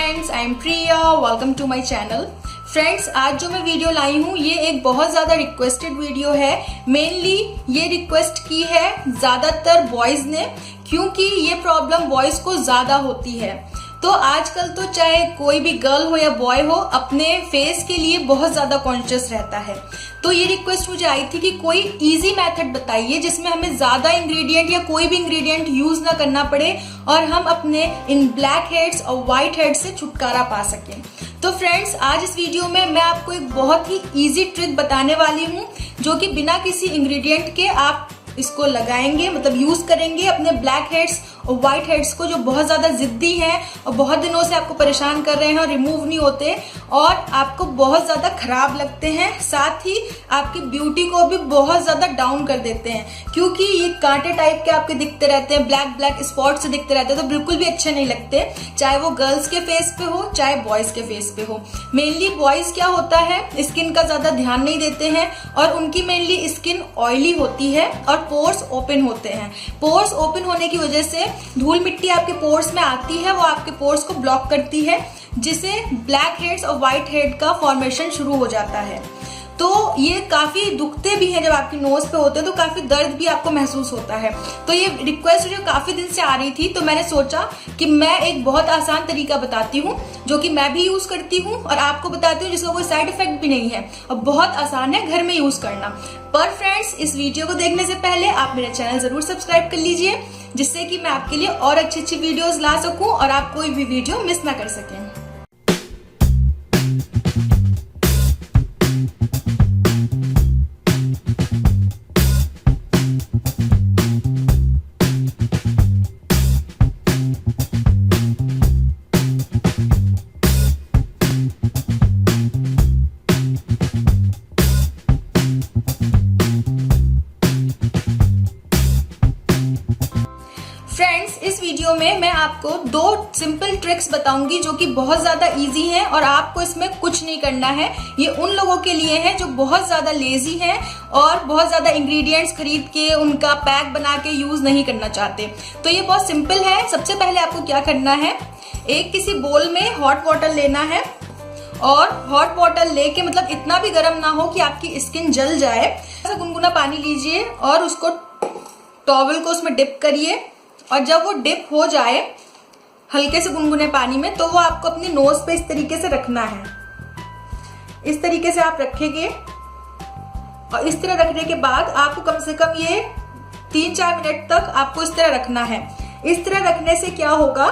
Friends, I am Priya. Welcome to my channel. Friends, आज जो मैं वीडियो लाई हूँ ये एक बहुत ज़्यादा रिक्वेस्टेड वीडियो है। मेनली ये रिक्वेस्ट की है ज़्यादातर बॉयज़ ने, क्योंकि ये प्रॉब्लम बॉयज़ को ज़्यादा होती है। तो आजकल तो चाहे कोई भी गर्ल हो या बॉय हो, अपने फेस के लिए बहुत ज़्यादा कॉन्शियस रहता है। तो ये रिक्वेस्ट मुझे आई थी कि कोई इजी मेथड बताइए जिसमें हमें ज़्यादा इंग्रेडिएंट या कोई भी इंग्रेडिएंट यूज़ ना करना पड़े और हम अपने इन ब्लैक हेड्स और वाइट हेड्स से छुटकारा पा सकें। तो फ्रेंड्स, आज इस वीडियो में मैं आपको एक बहुत ही इजी ट्रिक बताने वाली हूँ जो कि बिना किसी इंग्रेडिएंट के आप इसको लगाएंगे, मतलब यूज करेंगे अपने ब्लैक हेड्स और व्हाइट हेड्स को, जो बहुत ज्यादा जिद्दी हैं और बहुत दिनों से आपको परेशान कर रहे हैं और रिमूव नहीं होते और आपको बहुत ज्यादा खराब लगते हैं, साथ ही आपकी ब्यूटी को भी बहुत ज्यादा डाउन कर देते हैं, क्योंकि ये कांटे टाइप के आपके दिखते रहते हैं, ब्लैक ब्लैक स्पॉट से दिखते रहते हैं, तो बिल्कुल भी अच्छे नहीं लगते, चाहे वो गर्ल्स के फेस पे हो चाहे बॉयज के फेस पे हो। मेनली बॉयज क्या होता है, स्किन का ज्यादा ध्यान नहीं देते हैं और उनकी मेनली स्किन ऑयली होती है और पोर्स ओपन होते हैं। पोर्स ओपन होने की वजह से धूल मिट्टी आपके पोर्स में आती है, वो आपके पोर्स को ब्लॉक करती है, जिससे ब्लैक हेड्स और व्हाइट हेड का फॉर्मेशन शुरू हो जाता है। तो ये काफी दुखते भी हैं, जब आपकी नोज पे होते हैं तो काफी दर्द भी आपको महसूस होता है। तो ये रिक्वेस्ट जो काफी दिन से आ रही थी, तो मैंने सोचा कि मैं एक बहुत आसान तरीका बताती हूँ जो कि मैं भी यूज करती हूँ और आपको बताती हूँ, जिसका कोई साइड इफेक्ट भी नहीं है और बहुत आसान है घर में यूज करना। पर फ्रेंड्स, इस वीडियो को देखने से पहले आप मेरा चैनल जरूर सब्सक्राइब कर लीजिए, जिससे कि मैं आपके लिए और अच्छी अच्छी वीडियोस ला सकूं और आप कोई भी वीडियो मिस ना कर सकें। फ्रेंड्स, इस वीडियो में मैं आपको दो सिंपल ट्रिक्स बताऊंगी जो कि बहुत ज्यादा इजी हैं और आपको इसमें कुछ नहीं करना है। ये उन लोगों के लिए है जो बहुत ज्यादा लेजी हैं और बहुत ज्यादा इंग्रेडिएंट्स खरीद के उनका पैक बना के यूज नहीं करना चाहते। तो ये बहुत सिंपल है। सबसे पहले आपको क्या करना है, एक किसी बोल में हॉट वाटर लेना है और हॉट वाटर लेके, मतलब इतना भी गर्म ना हो कि आपकी स्किन जल जाए, ऐसा गुनगुना पानी लीजिए और उसको टॉवल को उसमें डिप करिए और जब वो डिप हो जाए हल्के से गुनगुने पानी में, तो वो आपको अपनी नोज पे इस तरीके से रखना है। इस तरीके से आप रखेंगे और इस तरह रखने के बाद आपको कम से कम ये 3-4 मिनट तक आपको इस तरह रखना है। इस तरह रखने से क्या होगा,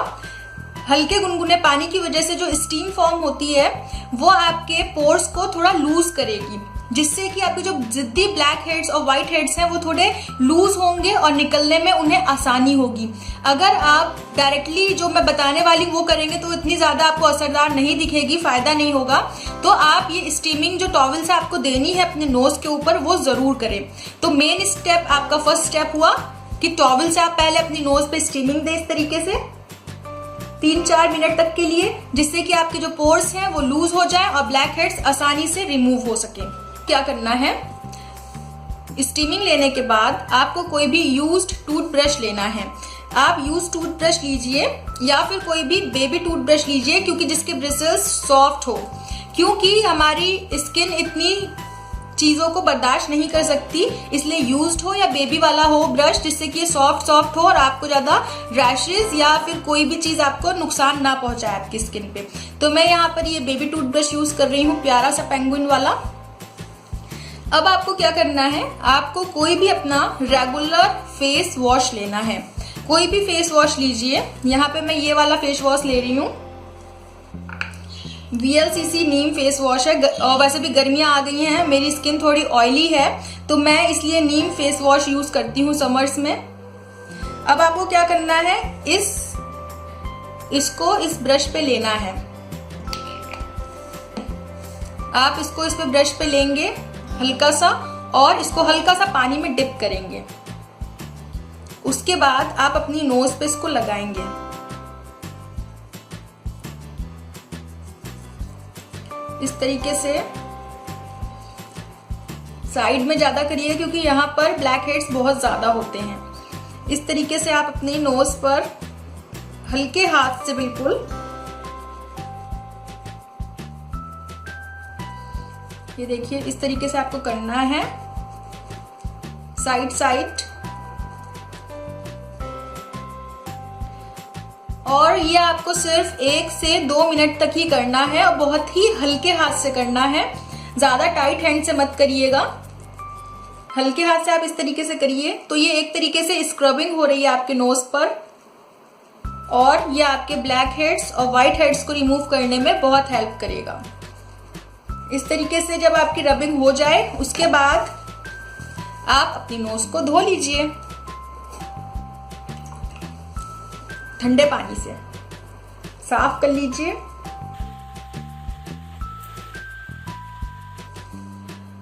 हल्के गुनगुने पानी की वजह से जो स्टीम फॉर्म होती है वो आपके पोर्स को थोड़ा लूज करेगी, जिससे कि आपके जो जिद्दी ब्लैक हेड्स और व्हाइट हेड्स हैं वो थोड़े लूज होंगे और निकलने में उन्हें आसानी होगी। अगर आप डायरेक्टली जो मैं बताने वाली वो करेंगे तो इतनी ज्यादा आपको असरदार नहीं दिखेगी, फायदा नहीं होगा। तो आप ये स्टीमिंग जो टॉवल से आपको देनी है अपने नोज के ऊपर, वो जरूर करें। तो मेन स्टेप, आपका फर्स्ट स्टेप हुआ कि टॉवल से आप पहले अपनी नोज पे स्टीमिंग दें इस तरीके से 3-4 मिनट तक के लिए, जिससे कि आपके जो पोर्स हैं वो लूज हो जाए और ब्लैक हेड्स आसानी से रिमूव हो सके। क्या करना है, स्टीमिंग लेने के बाद आपको कोई भी यूज्ड टूथब्रश लेना है। आप यूज्ड टूथब्रश लीजिए या फिर कोई भी बेबी टूथब्रश लीजिए, क्योंकि जिसके ब्रिसल्स सॉफ्ट हो, क्योंकि हमारी स्किन इतनी चीजों को बर्दाश्त नहीं कर सकती, इसलिए यूज्ड हो या बेबी वाला हो ब्रश, जिससे कि ये सॉफ्ट हो और आपको ज्यादा रैशेज या फिर कोई भी चीज आपको नुकसान ना पहुंचाए आपकी स्किन पे। तो मैं यहाँ पर ये बेबी टूथब्रश यूज कर रही हूँ, प्यारा सा पेंगुइन वाला। अब आपको क्या करना है, आपको कोई भी अपना रेगुलर फेस वॉश लेना है। कोई भी फेस वॉश लीजिए। यहाँ पे मैं ये वाला फेस वॉश ले रही हूँ, VLCC नीम फेस वॉश है। और वैसे भी गर्मियां आ गई हैं, मेरी स्किन थोड़ी ऑयली है, तो मैं इसलिए नीम फेस वॉश यूज करती हूँ समर्स में। अब आपको क्या करना है, इसको इस ब्रश पे लेना है। आप इसको इस पे ब्रश पे लेंगे हल्का सा और इसको हल्का सा पानी में डिप करेंगे। उसके बाद आप अपनी नोज पे इसको लगाएंगे। इस तरीके से साइड में ज्यादा करिए, क्योंकि यहाँ पर ब्लैक हेड्स बहुत ज्यादा होते हैं। इस तरीके से आप अपनी नोज पर हल्के हाथ से बिल्कुल ये देखिए इस तरीके से आपको करना है, साइड साइड। और ये आपको सिर्फ 1 से 2 मिनट तक ही करना है और बहुत ही हल्के हाथ से करना है, ज्यादा टाइट हैंड से मत करिएगा, हल्के हाथ से आप इस तरीके से करिए। तो ये एक तरीके से स्क्रबिंग हो रही है आपके नोज पर और ये आपके ब्लैक हेड्स और व्हाइट हेड्स को रिमूव करने में बहुत हेल्प करेगा। इस तरीके से जब आपकी रबिंग हो जाए उसके बाद आप अपनी नोज को धो लीजिए ठंडे पानी से, साफ कर लीजिए।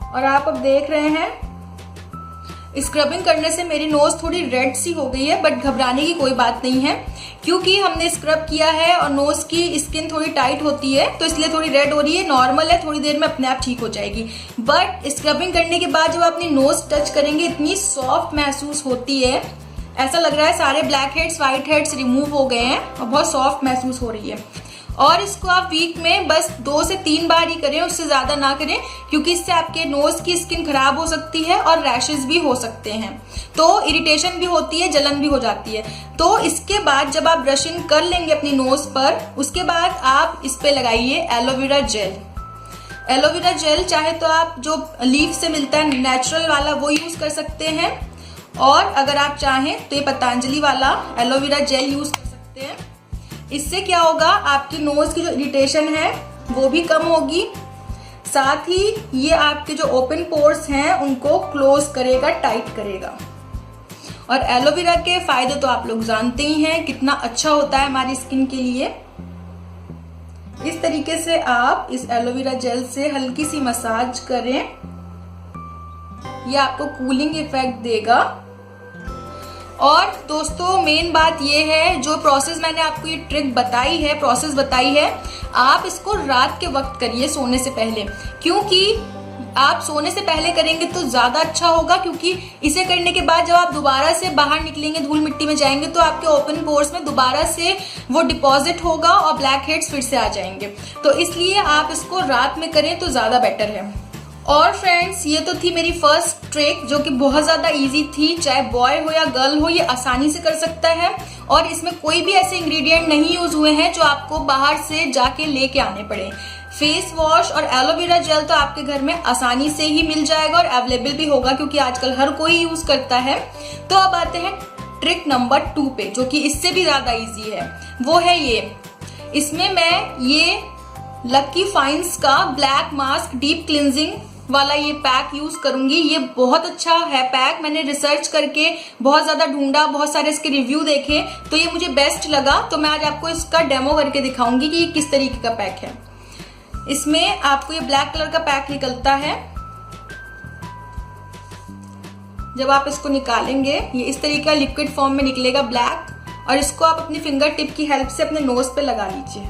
और आप अब देख रहे हैं स्क्रबिंग करने से मेरी नोज थोड़ी रेड सी हो गई है, बट घबराने की कोई बात नहीं है क्योंकि हमने स्क्रब किया है और नोज की स्किन थोड़ी टाइट होती है तो इसलिए थोड़ी रेड हो रही है, नॉर्मल है, थोड़ी देर में अपने आप ठीक हो जाएगी। बट स्क्रबिंग करने के बाद जब आप अपनी नोज टच करेंगे इतनी सॉफ्ट महसूस होती है, ऐसा लग रहा है सारे black heads white heads remove हो गए हैं और बहुत सॉफ्ट महसूस हो रही है। और इसको आप वीक में बस 2 से 3 बार ही करें, उससे ज्यादा ना करें क्योंकि इससे आपके नोज की स्किन खराब हो सकती है और रैशेस भी हो सकते हैं, तो इरिटेशन भी होती है, जलन भी हो जाती है। तो इसके बाद जब आप ब्रशिंग कर लेंगे अपनी नोज पर, उसके बाद आप इस पे लगाइए एलोवेरा जेल। एलोवेरा जेल चाहे तो आप जो लीफ से मिलता है नेचुरल वाला वो यूज कर सकते हैं, और अगर आप चाहें तो ये पतंजलि वाला एलोवेरा जेल यूज कर सकते हैं। इससे क्या होगा, आपकी नोज की जो इरिटेशन है वो भी कम होगी, साथ ही ये आपके जो ओपन पोर्स हैं उनको क्लोज करेगा, टाइट करेगा। और एलोवेरा के फायदे तो आप लोग जानते ही हैं कितना अच्छा होता है हमारी स्किन के लिए। इस तरीके से आप इस एलोवेरा जेल से हल्की सी मसाज करें, ये आपको कूलिंग इफेक्ट देगा। और दोस्तों मेन बात ये है, जो प्रोसेस मैंने आपको ये ट्रिक बताई है, प्रोसेस बताई है, आप इसको रात के वक्त करिए सोने से पहले, क्योंकि आप सोने से पहले करेंगे तो ज्यादा अच्छा होगा। क्योंकि इसे करने के बाद जब आप दोबारा से बाहर निकलेंगे, धूल मिट्टी में जाएंगे, तो आपके ओपन पोर्स में दोबारा से वो डिपॉजिट होगा और ब्लैक हेड्स फिर से आ जाएंगे। तो इसलिए आप इसको रात में करें तो ज्यादा बेटर है। और फ्रेंड्स ये तो थी मेरी फर्स्ट ट्रिक जो कि बहुत ज्यादा इजी थी, चाहे बॉय हो या गर्ल हो ये आसानी से कर सकता है। और इसमें कोई भी ऐसे इंग्रेडिएंट नहीं यूज हुए हैं जो आपको बाहर से जाके लेके आने पड़े। फेस वॉश और एलोवेरा जेल तो आपके घर में आसानी से ही मिल जाएगा और अवेलेबल भी होगा क्योंकि आजकल हर कोई यूज करता है। तो अब आते हैं ट्रिक नंबर 2 पे, जो कि इससे भी ज्यादा इजी है। वो है ये, इसमें मैं ये लकी फाइन्स का ब्लैक मास्क डीप क्लिनजिंग वाला ये पैक यूज करूंगी। ये बहुत अच्छा है पैक, मैंने रिसर्च करके बहुत ज्यादा ढूंढा, बहुत सारे इसके रिव्यू देखे तो ये मुझे बेस्ट लगा। तो मैं आज आपको इसका डेमो करके दिखाऊंगी कि ये किस तरीके का पैक है। इसमें आपको ये ब्लैक कलर का पैक निकलता है। जब आप इसको निकालेंगे ये इस तरीके का लिक्विड फॉर्म में निकलेगा ब्लैक, और इसको आप अपनी फिंगर टिप की हेल्प से अपने नोज पे लगा लीजिए।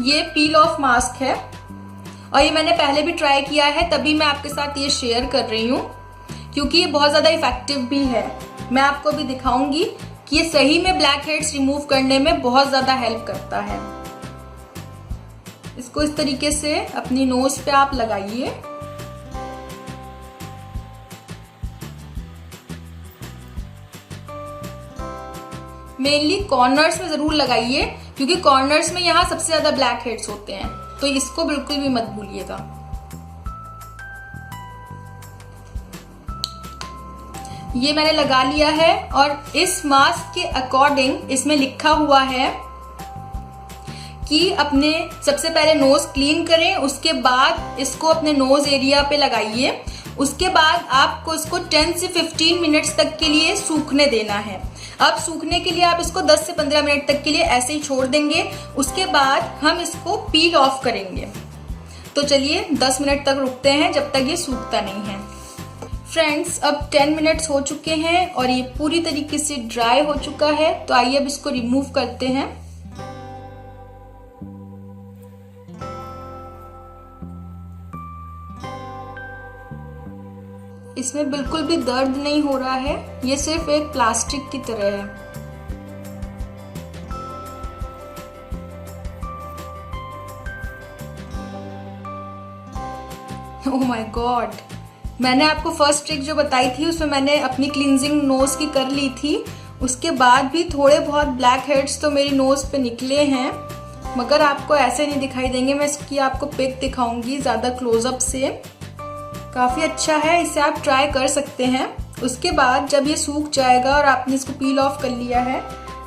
ये पील ऑफ मास्क है और ये मैंने पहले भी ट्राई किया है, तभी मैं आपके साथ ये शेयर कर रही हूँ क्योंकि ये बहुत ज्यादा इफेक्टिव भी है। मैं आपको भी दिखाऊंगी कि ये सही में ब्लैक हेड्स रिमूव करने में बहुत ज्यादा हेल्प करता है। इसको इस तरीके से अपनी नोज पे आप लगाइए। मेनली कॉर्नर्स में जरूर लगाइए क्योंकि कॉर्नर्स में यहाँ सबसे ज्यादा ब्लैक हेड्स होते हैं, तो इसको बिल्कुल भी मत भूलिएगा। ये मैंने लगा लिया है और इस मास्क के अकॉर्डिंग इसमें लिखा हुआ है कि अपने सबसे पहले नोज क्लीन करें, उसके बाद इसको अपने नोज एरिया पे लगाइए। उसके बाद आपको इसको 10 से 15 मिनट्स तक के लिए सूखने देना है। अब सूखने के लिए आप इसको 10 से 15 मिनट तक के लिए ऐसे ही छोड़ देंगे। उसके बाद हम इसको पील ऑफ करेंगे। तो चलिए 10 मिनट तक रुकते हैं जब तक ये सूखता नहीं है। फ्रेंड्स अब 10 मिनट्स हो चुके हैं और ये पूरी तरीके से ड्राई हो चुका है। तो आइए अब इसको रिमूव करते हैं। इसमें बिल्कुल भी दर्द नहीं हो रहा है, ये सिर्फ एक प्लास्टिक की तरह है। ओह माय गॉड, मैंने आपको फर्स्ट ट्रिक जो बताई थी उसमें मैंने अपनी क्लींजिंग नोज की कर ली थी, उसके बाद भी थोड़े बहुत ब्लैक हेड्स तो मेरी नोज पे निकले हैं, मगर आपको ऐसे नहीं दिखाई देंगे। मैं इसकी आपको पिक दिखाऊंगी ज़्यादा क्लोजअप से। काफ़ी अच्छा है, इसे आप ट्राई कर सकते हैं। उसके बाद जब ये सूख जाएगा और आपने इसको पील ऑफ कर लिया है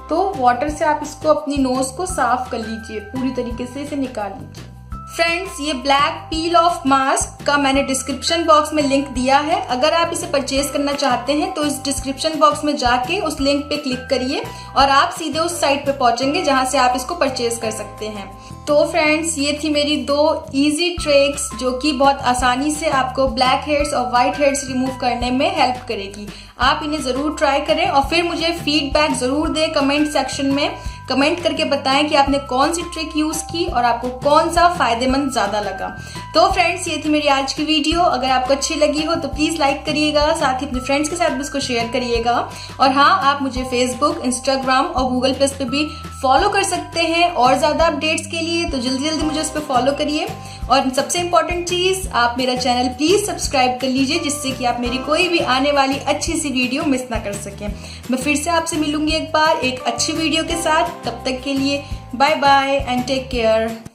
तो वाटर से आप इसको अपनी नोज को साफ कर लीजिए, पूरी तरीके से इसे निकाल लीजिए। फ्रेंड्स, ये ब्लैक पील ऑफ मास्क का मैंने डिस्क्रिप्शन बॉक्स में लिंक दिया है। अगर आप इसे परचेज करना चाहते हैं तो इस डिस्क्रिप्शन बॉक्स में जाके उस लिंक पे क्लिक करिए और आप सीधे उस साइट पे पहुंचेंगे जहां से आप इसको परचेज कर सकते हैं। तो फ्रेंड्स, ये थी मेरी 2 इजी ट्रिक्स जो कि बहुत आसानी से आपको ब्लैक हेड्स और व्हाइट हेड्स रिमूव करने में हेल्प करेगी। आप इन्हें जरूर ट्राई करें और फिर मुझे फीडबैक जरूर दें कमेंट सेक्शन में। कमेंट करके बताएं कि आपने कौन सी ट्रिक यूज की और आपको कौन सा फायदेमंद ज्यादा लगा। तो फ्रेंड्स, ये थी मेरी आज की वीडियो। अगर आपको अच्छी लगी हो तो प्लीज लाइक करिएगा, साथ ही अपने फ्रेंड्स के साथ भी इसको शेयर करिएगा। और हाँ, आप मुझे फेसबुक, इंस्टाग्राम और गूगल प्लस पे भी फॉलो कर सकते हैं और ज्यादा अपडेट्स के लिए, तो जल्दी जल्दी मुझे उस पर फॉलो करिए। और सबसे इंपॉर्टेंट चीज, आप मेरा चैनल प्लीज सब्सक्राइब कर लीजिए जिससे कि आप मेरी कोई भी आने वाली अच्छी सी वीडियो मिस ना कर सकें। मैं फिर से आपसे मिलूंगी एक बार एक अच्छी वीडियो के साथ। तब तक के लिए bye bye and take care.